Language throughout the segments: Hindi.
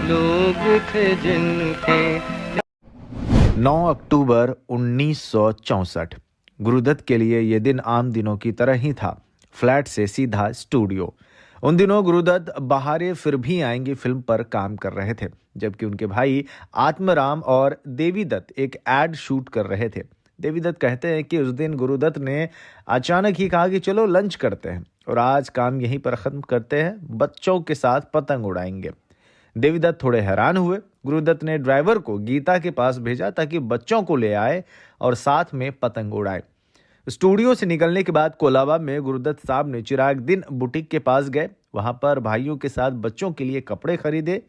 लोग थे जिनके। 9 अक्टूबर 1964। गुरुदत्त के लिए यह दिन आम दिनों की तरह ही था। फ्लैट से सीधा स्टूडियो। उन दिनों गुरुदत्त बहारे फिर भी आएंगी फिल्म पर काम कर रहे थे, जबकि उनके भाई आत्मराम और देवीदत्त एक एड शूट कर रहे थे। देवीदत्त कहते हैं कि उस दिन गुरुदत्त ने अचानक ही कहा कि चलो लंच करते हैं और आज काम यहीं पर खत्म करते हैं, बच्चों के साथ पतंग उड़ाएंगे। देवीदत्त थोड़े हैरान हुए। गुरुदत्त ने ड्राइवर को गीता के पास भेजा ताकि बच्चों को ले आए और साथ में पतंग उड़ाए। स्टूडियो से निकलने के बाद कोलाबा में गुरुदत्त साहब ने चिराग दिन बुटीक के पास गए। वहां पर भाइयों के साथ बच्चों के लिए कपड़े खरीदे।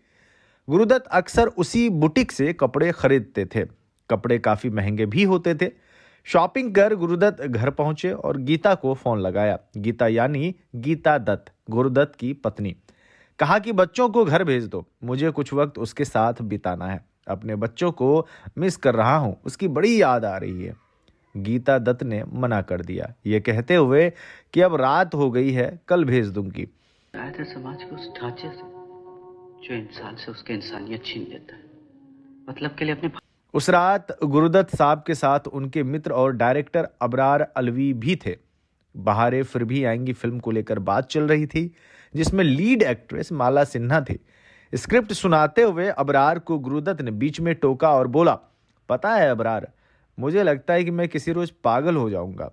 गुरुदत्त अक्सर उसी बुटीक से कपड़े खरीदते थे। कपड़े काफी महंगे भी होते थे। शॉपिंग कर गुरुदत्त घर पहुंचे और गीता को फोन लगाया। गीता यानी गीता दत्त, गुरुदत्त की पत्नी। कहा कि बच्चों को घर भेज दो, मुझे कुछ वक्त उसके साथ बिताना है। अपने बच्चों को मिस कर रहा हूं, उसकी बड़ी याद आ रही है। गीता दत्त ने मना कर दिया, ये कहते हुए कि अब रात हो गई है, कल भेज दूंगी। आया था समाज के उस ढांचे से जो इंसान से उसकी इंसानियत छीन लेता है, मतलब के लिए अपने। उस रात गुरुदत्त साहब के साथ उनके मित्र और डायरेक्टर अबरार अलवी भी थे। बहारे फिर भी आएंगी फिल्म को लेकर बात चल रही थी, जिसमें लीड एक्ट्रेस माला सिन्हा थी। स्क्रिप्ट सुनाते हुए अबरार को गुरुदत्त ने बीच में टोका और बोला, पता है अबरार, मुझे लगता है कि मैं किसी रोज पागल हो जाऊंगा।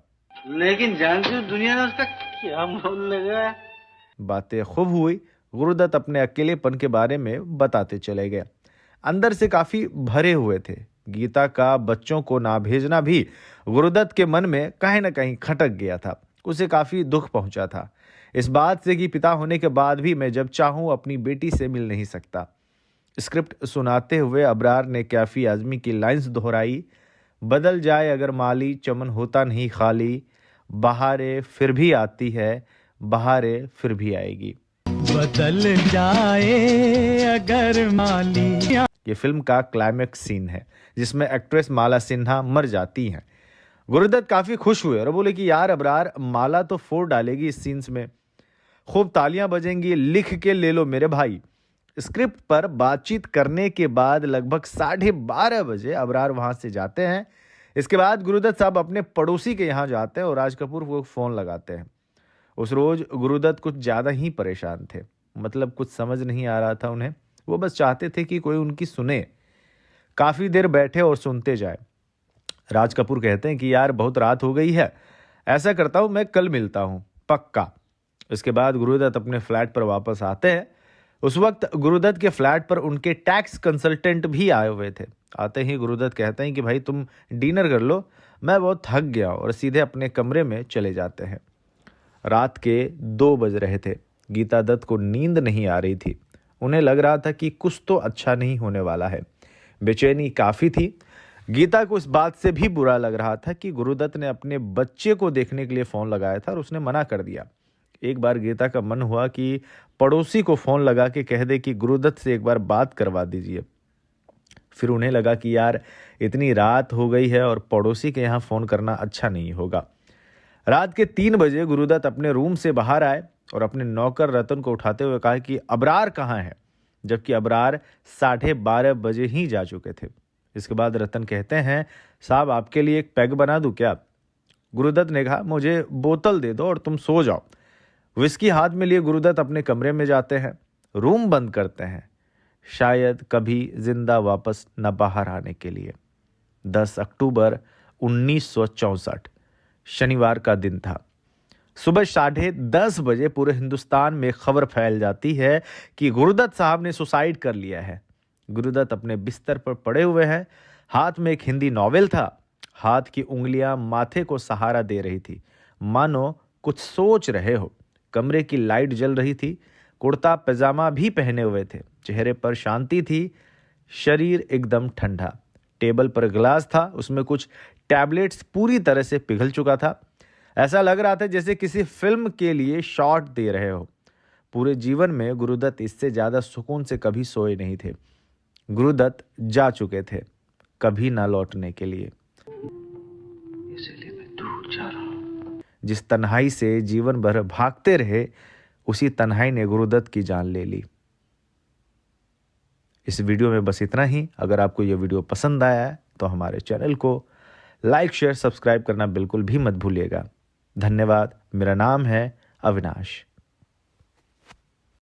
लेकिन जानते हो दुनिया ने उसका क्या मोल लगा। बातें खूब हुई। गुरुदत्त अपने अकेलेपन के बारे में बताते चले गए। अंदर से काफी भरे हुए थे। गीता का बच्चों को ना भेजना भी गुरुदत्त के मन में कहीं ना कहीं खटक गया था। उसे काफी दुख पहुंचा था इस बात से कि पिता होने के बाद भी मैं जब चाहूं अपनी बेटी से मिल नहीं सकता। स्क्रिप्ट सुनाते हुए अबरार ने कैफी आजमी की लाइंस दोहराई, बदल जाए अगर माली, चमन होता नहीं खाली, बहारे फिर भी आती है, बहारे फिर भी आएगी। बदल जाए अगर माली। ये फिल्म का क्लाइमेक्स सीन है, जिसमें एक्ट्रेस माला सिन्हा मर जाती हैं। गुरुदत्त काफी खुश हुए और बोले कि यार अबरार, माला तो फोड़ डालेगी इस सीन्स में, खूब तालियां बजेंगी, लिख के ले लो मेरे भाई। स्क्रिप्ट पर बातचीत करने के बाद लगभग 12:30 बजे अबरार वहां से जाते हैं। इसके बाद गुरुदत्त साहब अपने पड़ोसी के यहाँ जाते हैं और राज कपूर को फोन लगाते हैं। उस रोज गुरुदत्त कुछ ज्यादा ही परेशान थे, मतलब कुछ समझ नहीं आ रहा था उन्हें। वो बस चाहते थे कि कोई उनकी सुने। काफी देर बैठे और सुनते जाए। राज कपूर कहते हैं कि यार बहुत रात हो गई है, ऐसा करता हूं मैं कल मिलता हूं, पक्का। इसके बाद गुरुदत्त अपने फ्लैट पर वापस आते हैं। उस वक्त गुरुदत्त के फ्लैट पर उनके टैक्स कंसल्टेंट भी आए हुए थे। आते ही गुरुदत्त कहते हैं कि भाई तुम डिनर कर लो, मैं बहुत थक गया, और सीधे अपने कमरे में चले जाते हैं। रात के 2 बज रहे थे। गीता दत्त को नींद नहीं आ रही थी। उन्हें लग रहा था कि कुछ तो अच्छा नहीं होने वाला है। बेचैनी काफी थी। गीता को इस बात से भी बुरा लग रहा था कि गुरुदत्त ने अपने बच्चे को देखने के लिए फोन लगाया था और उसने मना कर दिया। एक बार गीता का मन हुआ कि पड़ोसी को फोन लगा के कह दे कि गुरुदत्त से एक बार बात करवा दीजिए। फिर उन्हें लगा कि यार इतनी रात हो गई है और पड़ोसी के यहाँ फोन करना अच्छा नहीं होगा। रात के 3 बजे गुरुदत्त अपने रूम से बाहर आए और अपने नौकर रतन को उठाते हुए कहा कि अबरार कहाँ है, जबकि अबरार 12:30 बजे ही जा चुके थे। इसके बाद रतन कहते हैं, साहब आपके लिए एक पैग बना दूं क्या? गुरुदत्त ने कहा, मुझे बोतल दे दो और तुम सो जाओ। विस्की हाथ में लिए गुरुदत्त अपने कमरे में जाते हैं, रूम बंद करते हैं, शायद कभी जिंदा वापस न बाहर आने के लिए। 10 अक्टूबर 1964 शनिवार का दिन था। सुबह 10:30 बजे पूरे हिंदुस्तान में खबर फैल जाती है कि गुरुदत्त साहब ने सुसाइड कर लिया है। गुरुदत्त अपने बिस्तर पर पड़े हुए हैं। हाथ में एक हिंदी नॉवेल था। हाथ की उंगलियां माथे को सहारा दे रही थी, मानो कुछ सोच रहे हो। कमरे की लाइट जल रही थी। कुर्ता पैजामा भी पहने हुए थे। चेहरे पर शांति थी, शरीर एकदम ठंडा। टेबल पर ग्लास था, उसमें कुछ टैबलेट्स पूरी तरह से पिघल चुका था। ऐसा लग रहा था जैसे किसी फिल्म के लिए शॉट दे रहे हो। पूरे जीवन में गुरुदत्त इससे ज्यादा सुकून से कभी सोए नहीं थे। गुरुदत्त जा चुके थे, कभी ना लौटने के लिए। इसीलिए मैं दूर जा रहा हूं। जिस तन्हाई से जीवन भर भागते रहे, उसी तन्हाई ने गुरुदत्त की जान ले ली। इस वीडियो में बस इतना ही। अगर आपको ये वीडियो पसंद आया है तो हमारे चैनल को लाइक शेयर सब्सक्राइब करना बिल्कुल भी मत भूलिएगा। धन्यवाद। मेरा नाम है अविनाश।